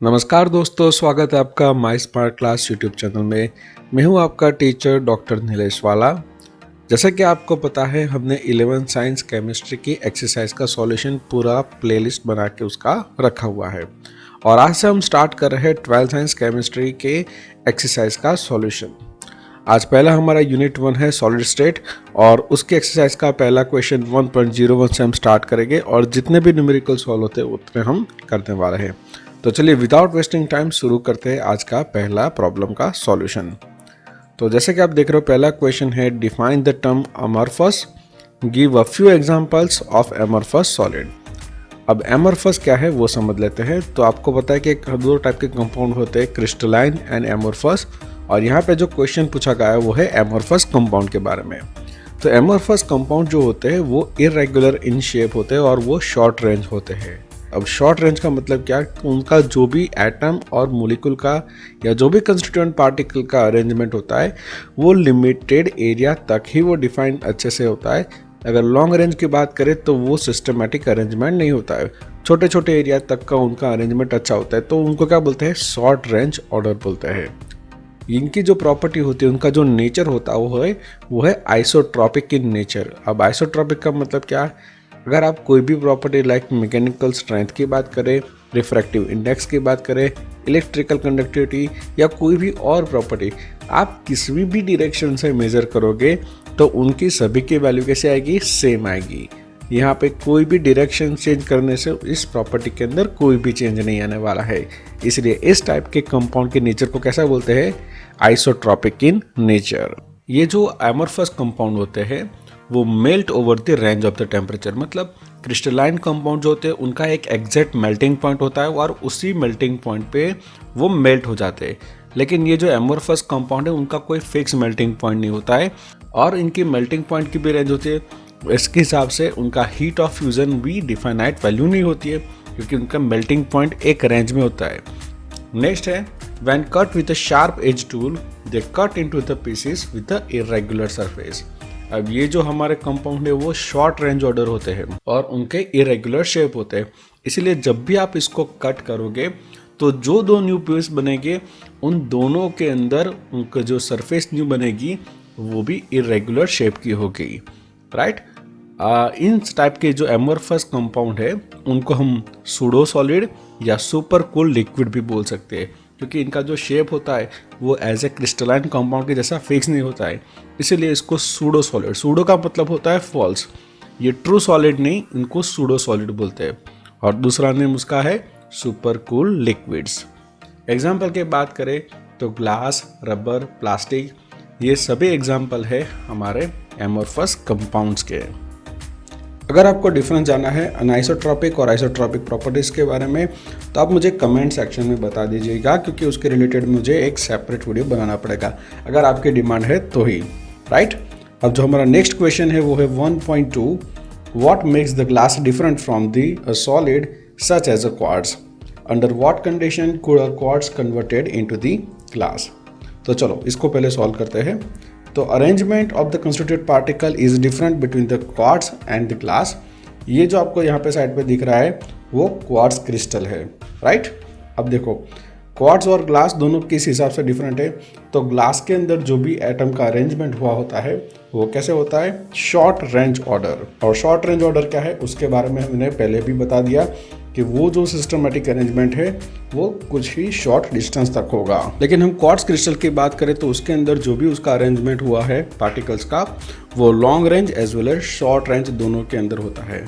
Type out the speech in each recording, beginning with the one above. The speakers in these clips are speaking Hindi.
नमस्कार दोस्तों, स्वागत है आपका माई स्मार्ट क्लास यूट्यूब चैनल में। मैं हूं आपका टीचर डॉक्टर नीलेश वाला। जैसा कि आपको पता है, हमने 11th साइंस केमिस्ट्री की एक्सरसाइज का सॉल्यूशन पूरा प्लेलिस्ट बना के उसका रखा हुआ है और आज से हम स्टार्ट कर रहे हैं 12th साइंस केमिस्ट्री के एक्सरसाइज का सॉल्यूशन। आज पहला हमारा यूनिट 1 है सॉलिड स्टेट और उसके एक्सरसाइज का पहला क्वेश्चन 1.01 से हम स्टार्ट करेंगे और जितने भी न्यूमेरिकल सॉल्व होते हैं उतने हम करने वाले हैं। तो चलिए विदाउट वेस्टिंग टाइम शुरू करते हैं आज का पहला प्रॉब्लम का सॉल्यूशन। तो जैसे कि आप देख रहे हो, पहला क्वेश्चन है define the term amorphous, give a few examples of amorphous solid. अब अमॉर्फस क्या है वो समझ लेते हैं। तो आपको पता है कि दो टाइप के कंपाउंड होते हैं, क्रिस्टलाइन एंड अमॉर्फस, और यहाँ पे जो क्वेश्चन पूछा गया है वो है अमॉर्फस कंपाउंड के बारे में। तो अमॉर्फस कंपाउंड जो होते हैं वो इरेगुलर इन शेप होते हैं और वो शॉर्ट रेंज होते हैं। अब शॉर्ट रेंज का मतलब क्या, उनका जो भी एटम और मोलिक्यूल का या जो भी कंस्टिट्यूएंट पार्टिकल का अरेंजमेंट होता है वो लिमिटेड एरिया तक ही वो डिफाइन अच्छे से होता है। अगर लॉन्ग रेंज की बात करें तो वो सिस्टमेटिक अरेंजमेंट नहीं होता है, छोटे छोटे एरिया तक का उनका अरेंजमेंट अच्छा होता है। तो उनको क्या बोलते हैं, शॉर्ट रेंज ऑर्डर बोलते हैं। इनकी जो प्रॉपर्टी होती है, उनका जो नेचर होता है वो है आइसोट्रॉपिक इन नेचर। अब आइसोट्रॉपिक का मतलब क्या है, अगर आप कोई भी प्रॉपर्टी लाइक मैकेनिकल स्ट्रेंथ की बात करें, रिफ्रैक्टिव इंडेक्स की बात करें, इलेक्ट्रिकल कंडक्टिविटी या कोई भी और प्रॉपर्टी आप किसी भी डायरेक्शन से मेज़र करोगे तो उनकी सभी की वैल्यू कैसे आएगी, सेम आएगी। यहाँ पे कोई भी डायरेक्शन चेंज करने से इस प्रॉपर्टी के अंदर कोई भी चेंज नहीं आने वाला है। इसलिए इस टाइप के कंपाउंड के नेचर को कैसा बोलते हैं, आइसोट्रॉपिक इन नेचर। ये जो अमॉर्फस कंपाउंड होते हैं वो melt over the range of the temperature, मतलब क्रिस्टलाइन कंपाउंड जो होते हैं उनका एक एग्जैक्ट मेल्टिंग पॉइंट होता है और उसी मेल्टिंग पॉइंट पे वो मेल्ट हो जाते हैं। लेकिन ये जो अमॉर्फस कंपाउंड है उनका कोई फिक्स मेल्टिंग पॉइंट नहीं होता है और इनकी मेल्टिंग पॉइंट की भी रेंज होती है। इसके हिसाब से उनका हीट ऑफ फ्यूजन भी डिफाइनाइट वैल्यू नहीं होती है क्योंकि उनका मेल्टिंग पॉइंट एक रेंज में होता है। नेक्स्ट है when cut with a sharp edge tool they cut into the pieces with a irregular surface. अब ये जो हमारे कंपाउंड है वो शॉर्ट रेंज ऑर्डर होते हैं और उनके इरेगुलर शेप होते हैं। इसीलिए जब भी आप इसको कट करोगे तो जो दो न्यू पीस बनेंगे उन दोनों के अंदर उनका जो सरफेस न्यू बनेगी वो भी इरेगुलर शेप की होगी, राइट। इन टाइप के जो अमॉर्फस कंपाउंड है उनको हम सूडो सॉलिड या सुपर कूल लिक्विड भी बोल सकते हैं क्योंकि इनका जो शेप होता है वो एज ए क्रिस्टलाइन कंपाउंड के जैसा फिक्स नहीं होता है। इसीलिए इसको सूडो सॉलिड, सूडो का मतलब होता है फॉल्स, ये ट्रू सॉलिड नहीं, इनको सूडो सॉलिड बोलते हैं। और दूसरा नेम उसका है सुपर कूल लिक्विड्स। एग्जाम्पल की बात करें तो ग्लास, रबर, प्लास्टिक, ये सभी एग्जाम्पल है हमारे अमॉर्फस कंपाउंड्स के। अगर आपको डिफरेंस जानना है अनआइसोट्रॉपिक और आइसोट्रॉपिक प्रॉपर्टीज़ के बारे में तो आप मुझे कमेंट सेक्शन में बता दीजिएगा क्योंकि उसके रिलेटेड मुझे एक सेपरेट वीडियो बनाना पड़ेगा अगर आपकी डिमांड है तो ही, राइट। अब जो हमारा नेक्स्ट क्वेश्चन है वो है 1.2 what makes the glass different from the solid such as a quartz, under what condition could a quartz converted into the glass. तो चलो इसको पहले सॉल्व करते हैं। तो arrangement of the constitute particle is different between the quartz and the glass. ये जो आपको यहाँ पे साइड पे दिख रहा है वो क्वार्ट्ज क्रिस्टल है, राइट। अब देखो क्वार्ट्ज और ग्लास दोनों किस हिसाब से डिफरेंट है। तो ग्लास के अंदर जो भी एटम का अरेंजमेंट हुआ होता है वो कैसे होता है, शॉर्ट रेंज ऑर्डर। और शॉर्ट रेंज ऑर्डर क्या है उसके बारे में हमने पहले भी बता दिया कि वो जो सिस्टमेटिक अरेंजमेंट है वो कुछ ही शॉर्ट डिस्टेंस तक होगा। लेकिन हम क्वार्ट्ज क्रिस्टल की बात करें तो उसके अंदर जो भी उसका अरेंजमेंट हुआ है पार्टिकल्स का वो long range as well as short range दोनों के अंदर होता है।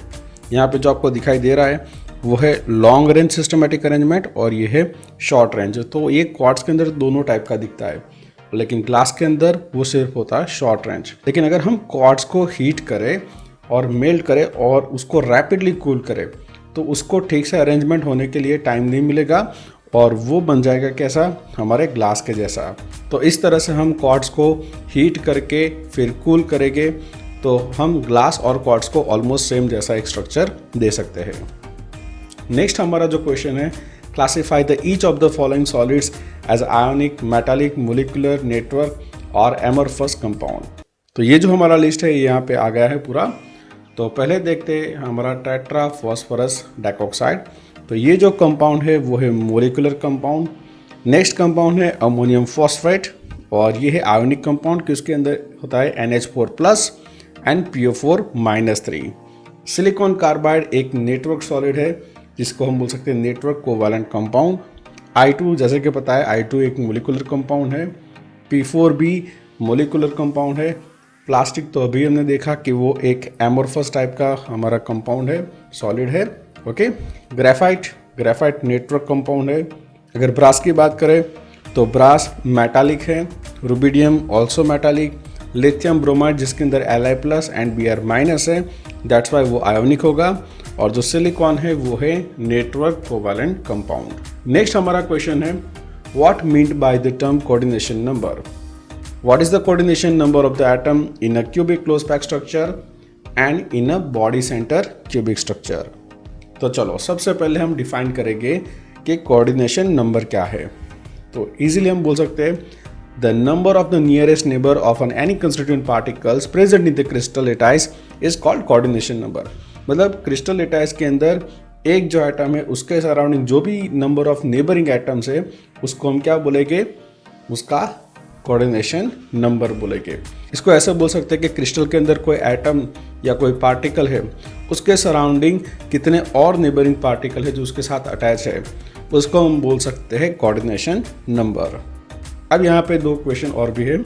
यहाँ पे जो आपको दिखाई दे रहा है वो है लॉन्ग रेंज सिस्टमेटिक अरेंजमेंट और ये है शॉर्ट रेंज। तो ये क्वार्ट्ज के अंदर दोनों टाइप का दिखता है लेकिन ग्लास के अंदर वो सिर्फ होता है शॉर्ट रेंज। लेकिन अगर हम क्वार्ट्ज को हीट करें और मेल्ट करें और उसको रैपिडली कूल करें तो उसको ठीक से अरेंजमेंट होने के लिए टाइम नहीं मिलेगा और वो बन जाएगा कैसा, हमारे ग्लास के जैसा। तो इस तरह से हम क्वार्ट्ज को हीट करके फिर कूल करेंगे तो हम ग्लास और क्वार्ट्ज को ऑलमोस्ट सेम जैसा एक स्ट्रक्चर दे सकते हैं। नेक्स्ट हमारा जो क्वेश्चन है, classify the each of the following solids as ionic, metallic, molecular network और एमॉर्फस कंपाउंड। तो ये जो हमारा लिस्ट है यहाँ पे आ गया है पूरा। तो पहले देखते हैं हमारा टेट्रा फॉस्फोरस डाइऑक्साइड। तो ये जो कंपाउंड है वो है मोलिकुलर कंपाउंड। नेक्स्ट कंपाउंड है अमोनियम फॉस्फेट, और ये है आयोनिक कंपाउंड कि उसके अंदर होता है NH4+ and PO4-3। Silicon carbide एक नेटवर्क सॉलिड है जिसको हम बोल सकते हैं नेटवर्क कोवैलेंट कंपाउंड। I2 जैसे कि पता है I2 एक मोलिकुलर कंपाउंड है। P4 भी मोलिकुलर कंपाउंड है। प्लास्टिक तो अभी हमने देखा कि वो एक एमोर्फस टाइप का हमारा कंपाउंड है, सॉलिड है। ओके, ग्रेफाइट नेटवर्क कंपाउंड है। अगर ब्रास की बात करें तो ब्रास मेटालिक है। Rubidium also metallic. Lithium bromide जिसके अंदर Li+ एंड Br- है, दैट्स वाई वो आयोनिक होगा। और जो सिलिकॉन है वो है नेटवर्क कोवैलेंट कंपाउंड। नेक्स्ट हमारा क्वेश्चन है, what meant by the term coordination number? What is the coordination number of the atom in a cubic close packed structure and in a body center cubic structure? तो चलो सबसे पहले हम डिफाइन करेंगे कि कोऑर्डिनेशन नंबर क्या है। तो इजीली हम बोल सकते हैं the number of the nearest neighbour of an any constituent particles present in the crystal lattice is called coordination number. मतलब क्रिस्टल लेटाइस के अंदर एक जो एटम है उसके सराउंडिंग जो भी नंबर ऑफ नेबरिंग एटम्स है उसको हम क्या बोलेंगे, उसका कोऑर्डिनेशन नंबर बोलेंगे। इसको ऐसा बोल सकते हैं कि क्रिस्टल के अंदर कोई एटम या कोई पार्टिकल है, उसके सराउंडिंग कितने और नेबरिंग पार्टिकल है जो उसके साथ अटैच है, उसको हम बोल सकते हैं कोऑर्डिनेशन नंबर। अब यहाँ पे दो क्वेश्चन और भी है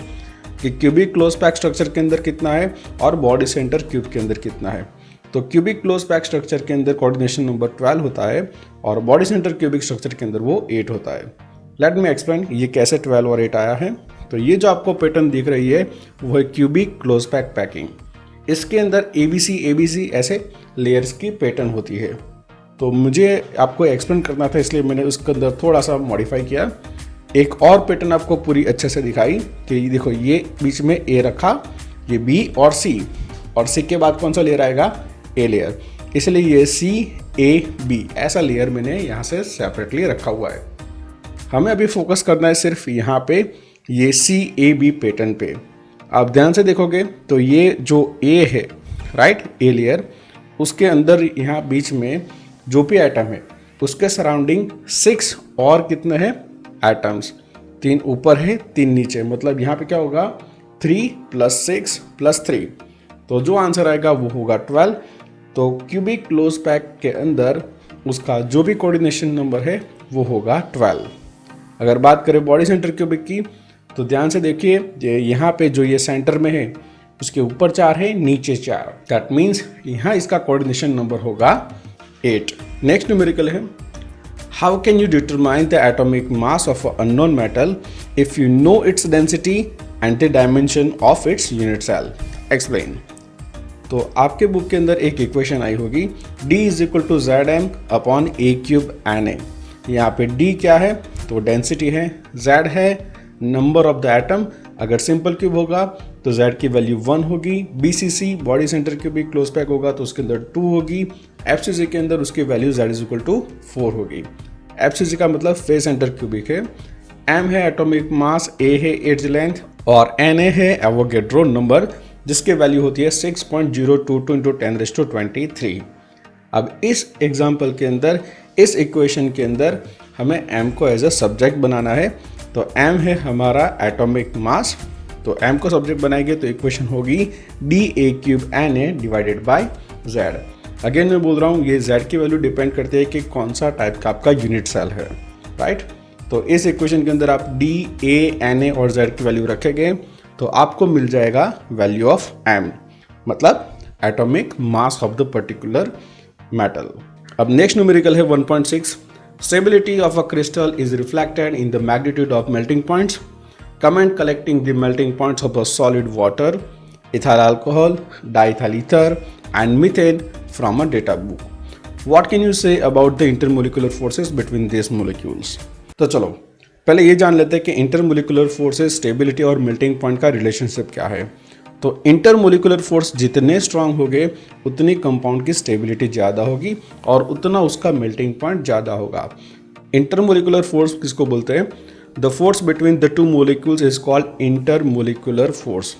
कि क्यूबिक क्लोज पैक स्ट्रक्चर के अंदर कितना है और बॉडी सेंटर क्यूब के अंदर कितना है। तो क्यूबिक क्लोज पैक स्ट्रक्चर के अंदर कोऑर्डिनेशन नंबर 12 होता है और बॉडी सेंटर क्यूबिक स्ट्रक्चर के अंदर वो 8 होता है। लेट मी एक्सप्लेन ये कैसे 12 और 8 आया है। तो ये जो आपको पैटर्न दिख रही है वो है क्यूबिक क्लोज पैक पैकिंग। इसके अंदर ABC ऐसे लेयर्स की पैटर्न होती है। तो मुझे आपको एक्सप्लेन करना था इसलिए मैंने उसके अंदर थोड़ा सा मॉडिफाई किया। एक और पैटर्न आपको पूरी अच्छे से दिखाई कि देखो ये बीच में A रखा, ये B और C के बाद कौन सा लेयर आएगा, A लेयर, इसलिए ये CAB ऐसा लेयर मैंने यहाँ से सेपरेटली रखा हुआ है। हमें अभी फोकस करना है सिर्फ यहाँ पे ये CAB पैटर्न पे। आप ध्यान से देखोगे तो ये जो A है, राइट, A लेयर, उसके अंदर यहाँ बीच में जो भी एटम है उसके सराउंडिंग 6 और कितने हैं एटम्स, 3 ऊपर है 3 नीचे, मतलब यहाँ पे क्या होगा 3 + 6 + 3, तो जो आंसर आएगा वो होगा 12। तो क्यूबिक क्लोज पैक के अंदर उसका जो भी कोऑर्डिनेशन नंबर है वो होगा 12। अगर बात करें बॉडी सेंटर क्यूबिक की तो ध्यान से देखिए यहाँ पे जो ये सेंटर में है उसके ऊपर 4 है, नीचे 4, दैट मीन्स यहाँ इसका कोऑर्डिनेशन नंबर होगा 8। नेक्स्ट न्यूमेरिकल है, how can you determine the atomic mass of a unknown metal if you know its density and the dimension of its unit cell, explain. तो आपके बुक के अंदर एक इक्वेशन आई होगी D = Zm/A³ Na। यहाँ पे D क्या है तो डेंसिटी है, Z है नंबर ऑफ द एटम, अगर सिंपल क्यूब होगा तो Z की वैल्यू 1 होगी, BCC body centre cubic close pack होगा तो उसके अंदर 2 होगी, FCC के अंदर उसकी वैल्यू Z = 4 होगी। FCC का मतलब फेस सेंटर क्यूबिक है। M है एटॉमिक मास, A है एज लेंथ और Na है एवोगैड्रो नंबर जिसकी वैल्यू होती है 6.022 × 10⁻23। अब इस एग्जाम्पल के अंदर, इस इक्वेशन के अंदर हमें M को एज अ सब्जेक्ट बनाना है। तो M है हमारा एटॉमिक मास, तो M को सब्जेक्ट बनाएंगे तो इक्वेशन होगी Da³ Na/Z। अगेन मैं बोल रहा हूँ ये Z की वैल्यू डिपेंड करती है कि कौन सा टाइप का आपका यूनिट सेल है, राइट। तो इस इक्वेशन के अंदर आप D, A, Na और Z की वैल्यू रखेंगे तो आपको मिल जाएगा वैल्यू ऑफ M, मतलब atomic mass of the particular metal. अब नेक्स्ट न्यूमेरिकल है 1.6, stability of a crystal is reflected in the magnitude of melting points, comment collecting the melting points of a solid water, ethyl alcohol, diethyl ether and methane from a data book. What can you say about the intermolecular forces between these molecules? तो चलो पहले ये जान लेते हैं कि इंटरमोलिकुलर फोर्सेस, स्टेबिलिटी और मेल्टिंग पॉइंट का रिलेशनशिप क्या है। तो इंटरमोलिकुलर फोर्स जितने स्ट्रांग होंगे उतनी कंपाउंड की स्टेबिलिटी ज़्यादा होगी और उतना उसका मेल्टिंग पॉइंट ज़्यादा होगा। इंटरमोलिकुलर फोर्स किसको बोलते हैं? The force between the two molecules is called intermolecular force.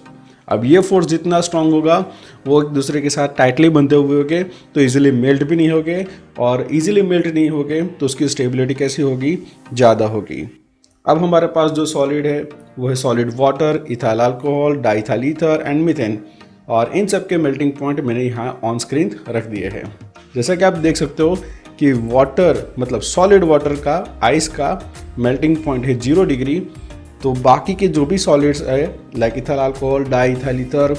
अब ये फोर्स जितना स्ट्रांग होगा वो एक दूसरे के साथ टाइटली बंधे हुए होंगे तो इजीली मेल्ट भी नहीं होंगे, और इजीली मेल्ट नहीं होंगे तो उसकी स्टेबिलिटी कैसी होगी, ज़्यादा होगी। अब हमारे पास जो सॉलिड है वो है solid water, ethyl alcohol, diethyl ether and methane, और इन सब के मेल्टिंग पॉइंट मैंने यहाँ ऑन स्क्रीन रख दिए हैं। जैसा कि आप देख सकते हो कि वाटर मतलब सॉलिड वाटर का आइस का मेल्टिंग पॉइंट है 0 डिग्री, तो बाकी के जो भी सॉलिड्स है like ethyl alcohol, diethyl ether,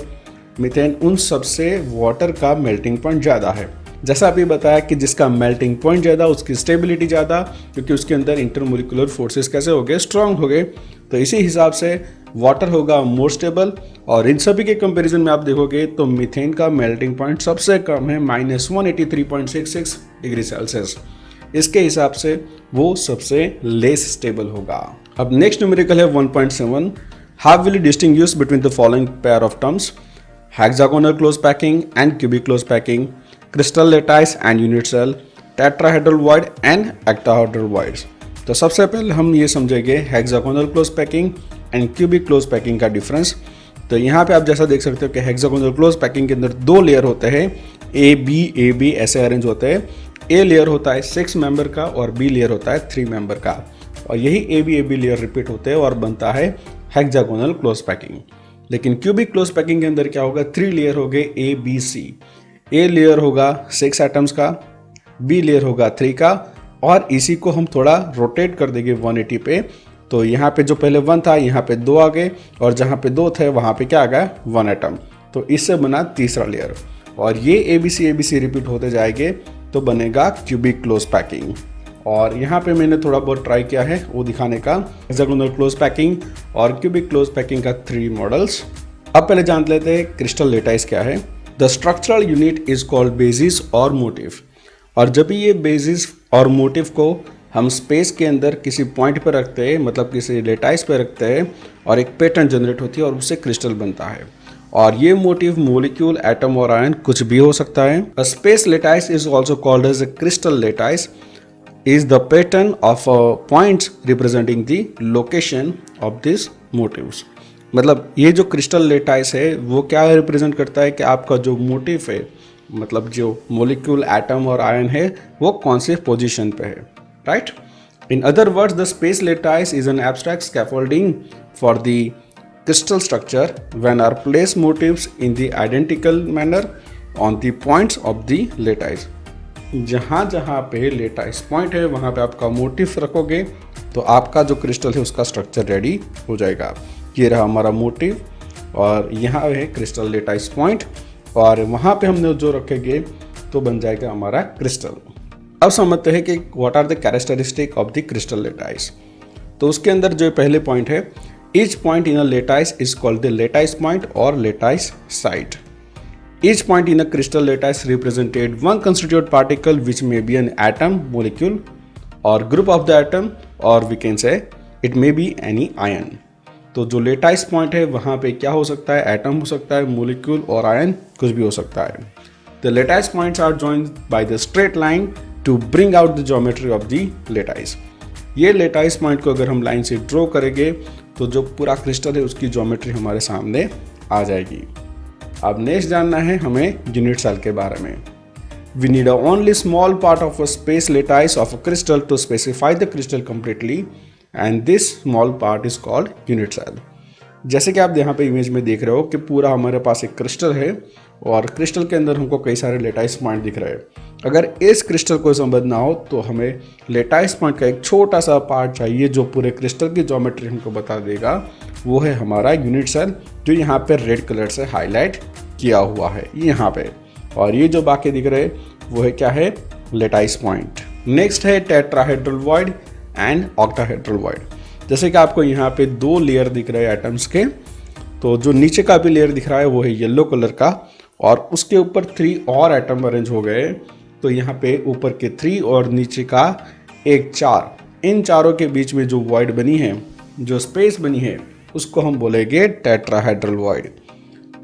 methane, उन सबसे वाटर का मेल्टिंग पॉइंट ज़्यादा है। जैसा अभी बताया कि जिसका मेल्टिंग पॉइंट ज़्यादा उसकी स्टेबिलिटी ज़्यादा, क्योंकि उसके अंदर इंटरमोलिकुलर फोर्सेस कैसे हो गए, स्ट्रांग हो गए। तो इसी हिसाब से वाटर होगा मोर स्टेबल, और इन सभी के कंपैरिजन में आप देखोगे तो मीथेन का मेल्टिंग पॉइंट सबसे कम है -183.66 डिग्री सेल्सियस। इसके हिसाब से वो सबसे लेस स्टेबल होगा। अब नेक्स्ट न्यूमेरिकल है 1.7। How will you distinguish between the following pair of terms, hexagonal close packing and cubic close packing, crystal lattice and unit cell, tetrahedral void and octahedral voids. तो सबसे पहले हम ये समझेंगे hexagonal close packing and cubic close packing का डिफरेंस। तो यहाँ पे आप जैसा देख सकते हो कि हेक्सागोनल क्लोज पैकिंग के अंदर 2 लेयर होते हैं, ए बी ऐसे अरेंज होते हैं। ए लेयर होता है 6 मेंबर का और बी लेयर होता है 3 मेंबर का, और यही ए बी लेयर रिपीट होते हैं और बनता है हेक्सागोनल क्लोज पैकिंग। लेकिन क्यूबिक क्लोज पैकिंग के अंदर क्या होगा, 3 लेयर हो गए A B C. A layer होगा 6 एटम्स का, बी लेयर होगा 3 का, और इसी को हम थोड़ा रोटेट कर देंगे 180 पे। तो यहाँ पे जो पहले 1 था यहाँ पे 2 आ गए, और जहाँ पे 2 थे वहाँ पे क्या आ गया, 1 एटम। तो इससे बना तीसरा लेयर, और ये ए बी सी रिपीट होते जाएंगे तो बनेगा क्यूबिक क्लोज पैकिंग। और यहाँ पे मैंने थोड़ा बहुत ट्राई किया है वो दिखाने का, हेक्सागोनल क्लोज पैकिंग और क्यूबिक क्लोज पैकिंग का 3 मॉडल्स। अब पहले जान लेते हैं क्रिस्टल लेटाइस क्या है। The structural unit is called basis और मोटिव, और जब भी ये बेसिस और मोटिव को हम स्पेस के अंदर किसी पॉइंट पर रखते हैं, मतलब किसी लेटाइस पर रखते हैं, और एक पैटर्न जनरेट होती है और उससे क्रिस्टल बनता है। और ये मोटिव मोलिक्यूल, एटम और आयन कुछ भी हो सकता है। A space lattice is also called as a crystal lattice is the pattern of points representing the location of these motifs। मतलब ये जो क्रिस्टल लेटाइस है वो क्या रिप्रेजेंट करता है कि आपका जो मोटिव है, मतलब जो मोलिक्यूल, एटम और आयन है वो कौन से पोजीशन पे है, right. In other words the space lattice is an abstract scaffolding for the crystal structure when are placed motifs in the identical manner on the points of the lattice। जहाँ जहाँ पे लेटाइस पॉइंट है वहाँ पे आपका मोटिव रखोगे तो आपका जो क्रिस्टल है उसका स्ट्रक्चर रेडी हो जाएगा। ये रहा हमारा मोटिव, और यहाँ है क्रिस्टल लेटाइस पॉइंट, और वहाँ पे हमने जो रखेंगे तो बन जाएगा हमारा क्रिस्टल। अब समझते हैं कि what are the characteristic of the crystal lattice. तो उसके अंदर जो पहले पॉइंट है, each point in a lattice is called the lattice point और lattice site. Each point in a crystal lattice represented one constituent particle which may be an atom, molecule or group of the atom, or we can say it may be any ion। तो जो लेटाइस पॉइंट है वहाँ पे क्या हो सकता है, एटम हो सकता है, मोलिक्यूल और आयन कुछ भी हो सकता है। The lattice points are joined by the straight line to bring out the geometry of the lattice। ये लेटाइस पॉइंट को अगर हम लाइन से ड्रॉ करेंगे तो जो पूरा क्रिस्टल है उसकी ज्योमेट्री हमारे सामने आ जाएगी। अब नेक्स्ट जानना है हमें यूनिट सेल के बारे में। We need a only small part of a space lattice of a crystal to specify the crystal completely, and this small part is called unit cell. जैसे कि आप यहाँ पे इमेज में देख रहे हो कि पूरा हमारे पास एक क्रिस्टल है, और क्रिस्टल के अंदर हमको कई सारे लेटाइस पॉइंट दिख रहे हैं। अगर इस क्रिस्टल को समझना हो तो हमें लेटाइस पॉइंट का एक छोटा सा पार्ट चाहिए जो पूरे क्रिस्टल की ज्योमेट्री हमको बता देगा, वो है हमारा यूनिट सेल, जो यहाँ पे रेड कलर से हाईलाइट किया हुआ है यहाँ पे। और ये जो बाकी दिख रहे वो है क्या है, लेटाइस पॉइंट। नेक्स्ट है tetrahedral void and octahedral void. जैसे कि आपको यहाँ पे 2 लेयर दिख रहे हैं एटम्स के, तो जो नीचे का भी लेयर दिख रहा है वो है येलो कलर का, और उसके ऊपर 3 और एटम अरेंज हो गए। तो यहाँ पे ऊपर के 3 और नीचे का एक 4, इन चारों के बीच में जो वॉइड बनी है, जो स्पेस बनी है, उसको हम बोलेंगे टेट्राहेड्रल वॉइड।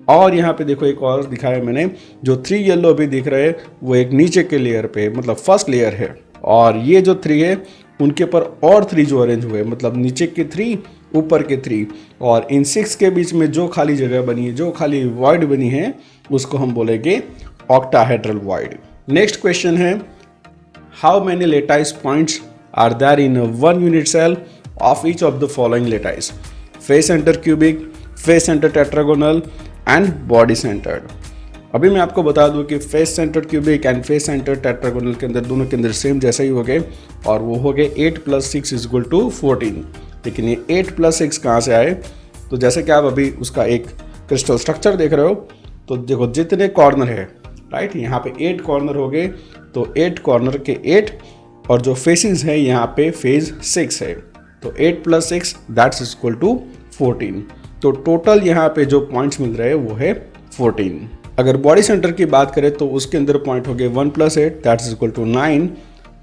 और यहाँ पे देखो एक और दिखाया मैंने, जो 3 येलो अभी दिख रहे हैं वो एक नीचे के लेयर पे, मतलब फर्स्ट लेयर है, और ये जो 3 है उनके ऊपर और 3 जो अरेंज हुए, मतलब नीचे के 3 ऊपर के 3, और इन 6 के बीच में जो खाली जगह बनी है, जो खाली वॉइड बनी है, उसको हम बोलेंगे ऑक्टाहेड्रल वॉइड। नेक्स्ट क्वेश्चन है, how many lattice points are there in one unit cell of each of the following lattice? Face centre cubic, face centre tetragonal and body centred. अभी मैं आपको बता दूं कि face centre cubic and face centre tetragonal के अंदर दोनों के अंदर सेम जैसे ही हो गए, और वो हो गए 8 + 6 = 14। लेकिन ये 8 + 6 कहाँ से आए? तो जैसे कि आप अभी उसका एक क्रिस्टल स्ट्रक्चर देख रहे हो, तो देखो जितने कॉर्नर है, राइट, यहाँ पे 8 कॉर्नर हो गए, तो 8 कॉर्नर के 8, और जो फेसेस है यहाँ पे फेज 6 है, तो 8 + 6 दैट्स = 14। तो टोटल यहाँ पे जो पॉइंट्स मिल रहे हैं वो है 14। अगर बॉडी सेंटर की बात करें तो उसके अंदर पॉइंट हो गए 1 + 8 दैट्स = 9।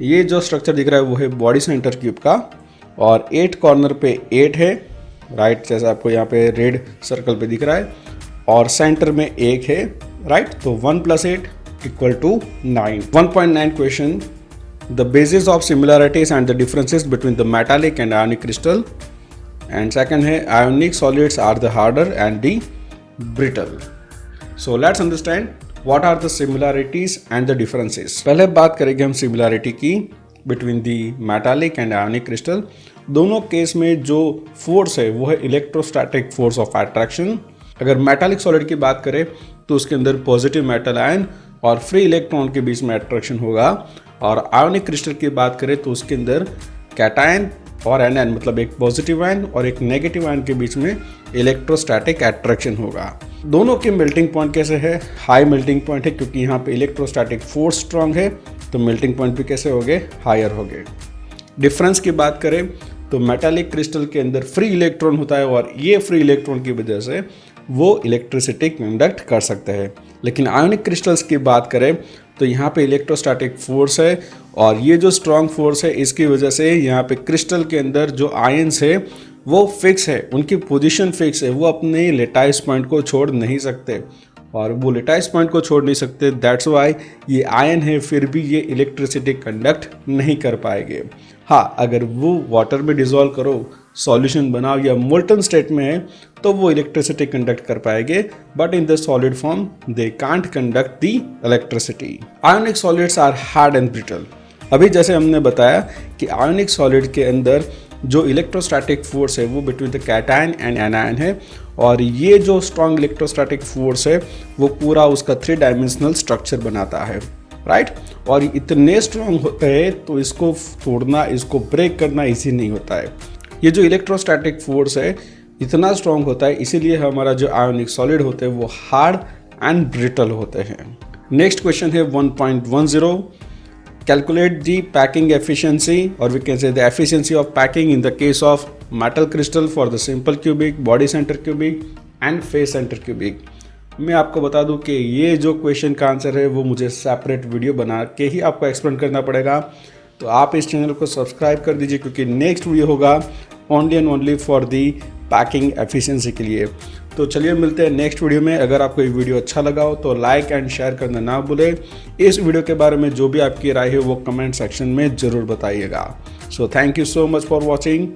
ये जो स्ट्रक्चर दिख रहा है वो है बॉडी सेंटर क्यूब का, और 8 कॉर्नर पे 8 है, राइट, जैसा आपको यहाँ पे रेड सर्कल पे दिख रहा है, और सेंटर में 1 है, राइट। तो 1 + 8 = 9। 1.9 question, the basis of similarities and the differences between the metallic and ionic crystal. And second है, ionic solids are the harder and the brittle. So let's understand what are the similarities and the differences. पहले बात करेंगे हम सिमिलैरिटी की between the metallic and ionic crystal। दोनों केस में जो फोर्स है वो है इलेक्ट्रोस्टैटिक फोर्स ऑफ अट्रैक्शन। अगर मेटालिक सॉलिड की बात करें तो उसके अंदर पॉजिटिव मेटल आयन और फ्री इलेक्ट्रॉन के बीच में अट्रैक्शन होगा, और आयोनिक क्रिस्टल की बात करें तो उसके अंदर कैटायन और एनायन, मतलब एक पॉजिटिव आयन और एक नेगेटिव आयन के बीच में इलेक्ट्रोस्टैटिक अट्रैक्शन होगा। दोनों के मेल्टिंग पॉइंट कैसे है? हाई मेल्टिंग पॉइंट है, क्योंकि यहाँ पे इलेक्ट्रोस्टैटिक फोर्स स्ट्रांग है, तो मेल्टिंग पॉइंट भी कैसे हो गए? हायर हो गए। डिफरेंस की बात करें तो मेटालिक क्रिस्टल के अंदर फ्री इलेक्ट्रॉन होता है, और ये फ्री इलेक्ट्रॉन की वजह से वो इलेक्ट्रिसिटी कंडक्ट कर सकते हैं। लेकिन आयोनिक क्रिस्टल्स की बात करें तो यहाँ पे इलेक्ट्रोस्टैटिक फोर्स है, और ये जो स्ट्रांग फोर्स है इसकी वजह से यहाँ पे क्रिस्टल के अंदर जो आयंस है वो फिक्स है, उनकी पोजीशन फिक्स है, वो अपने लेटाइस पॉइंट को छोड़ नहीं सकते, और वो लेटाइस पॉइंट को छोड़ नहीं सकते, दैट्स वाई ये आयन है फिर भी ये इलेक्ट्रिसिटी कंडक्ट नहीं कर पाएंगे। हाँ, अगर वो वाटर में डिजोल्व करो, सॉल्यूशन बनाओ या मोल्टन स्टेट में है, तो वो इलेक्ट्रिसिटी कंडक्ट कर पाएंगे, but in the solid form they can't conduct the electricity. Ionic solids are hard and brittle. अभी जैसे हमने बताया कि आयोनिक सॉलिड के अंदर जो इलेक्ट्रोस्टैटिक फोर्स है वो between the cation and anion है, और ये जो स्ट्रॉन्ग इलेक्ट्रोस्टैटिक फोर्स है वो पूरा उसका 3 डायमेंशनल स्ट्रक्चर बनाता है, राइट। और इतने स्ट्रॉन्ग होते हैं तो इसको तोड़ना, इसको ब्रेक करना इजी नहीं होता है। ये जो इलेक्ट्रोस्टैटिक फोर्स है इतना स्ट्रॉन्ग होता है, इसीलिए हमारा जो आयोनिक सॉलिड होते हैं वो हार्ड एंड ब्रिटल होते हैं। नेक्स्ट क्वेश्चन है 1.10, calculate the packing efficiency, or we can say the efficiency of packing in the case of metal crystal for the simple cubic, body center cubic and face center cubic। मैं आपको बता दूं कि ये जो क्वेश्चन का आंसर है वो मुझे सेपरेट वीडियो बना के ही आपको एक्सप्लेन करना पड़ेगा, तो आप इस चैनल को सब्सक्राइब कर दीजिए, क्योंकि नेक्स्ट वीडियो होगा only and only for the packing efficiency के लिए। तो चलिए मिलते हैं नेक्स्ट वीडियो में। अगर आपको ये वीडियो अच्छा लगा हो तो लाइक एंड शेयर करना ना भूलें। इस वीडियो के बारे में जो भी आपकी राय है वो कमेंट सेक्शन में ज़रूर बताइएगा। So thank you so much for watching.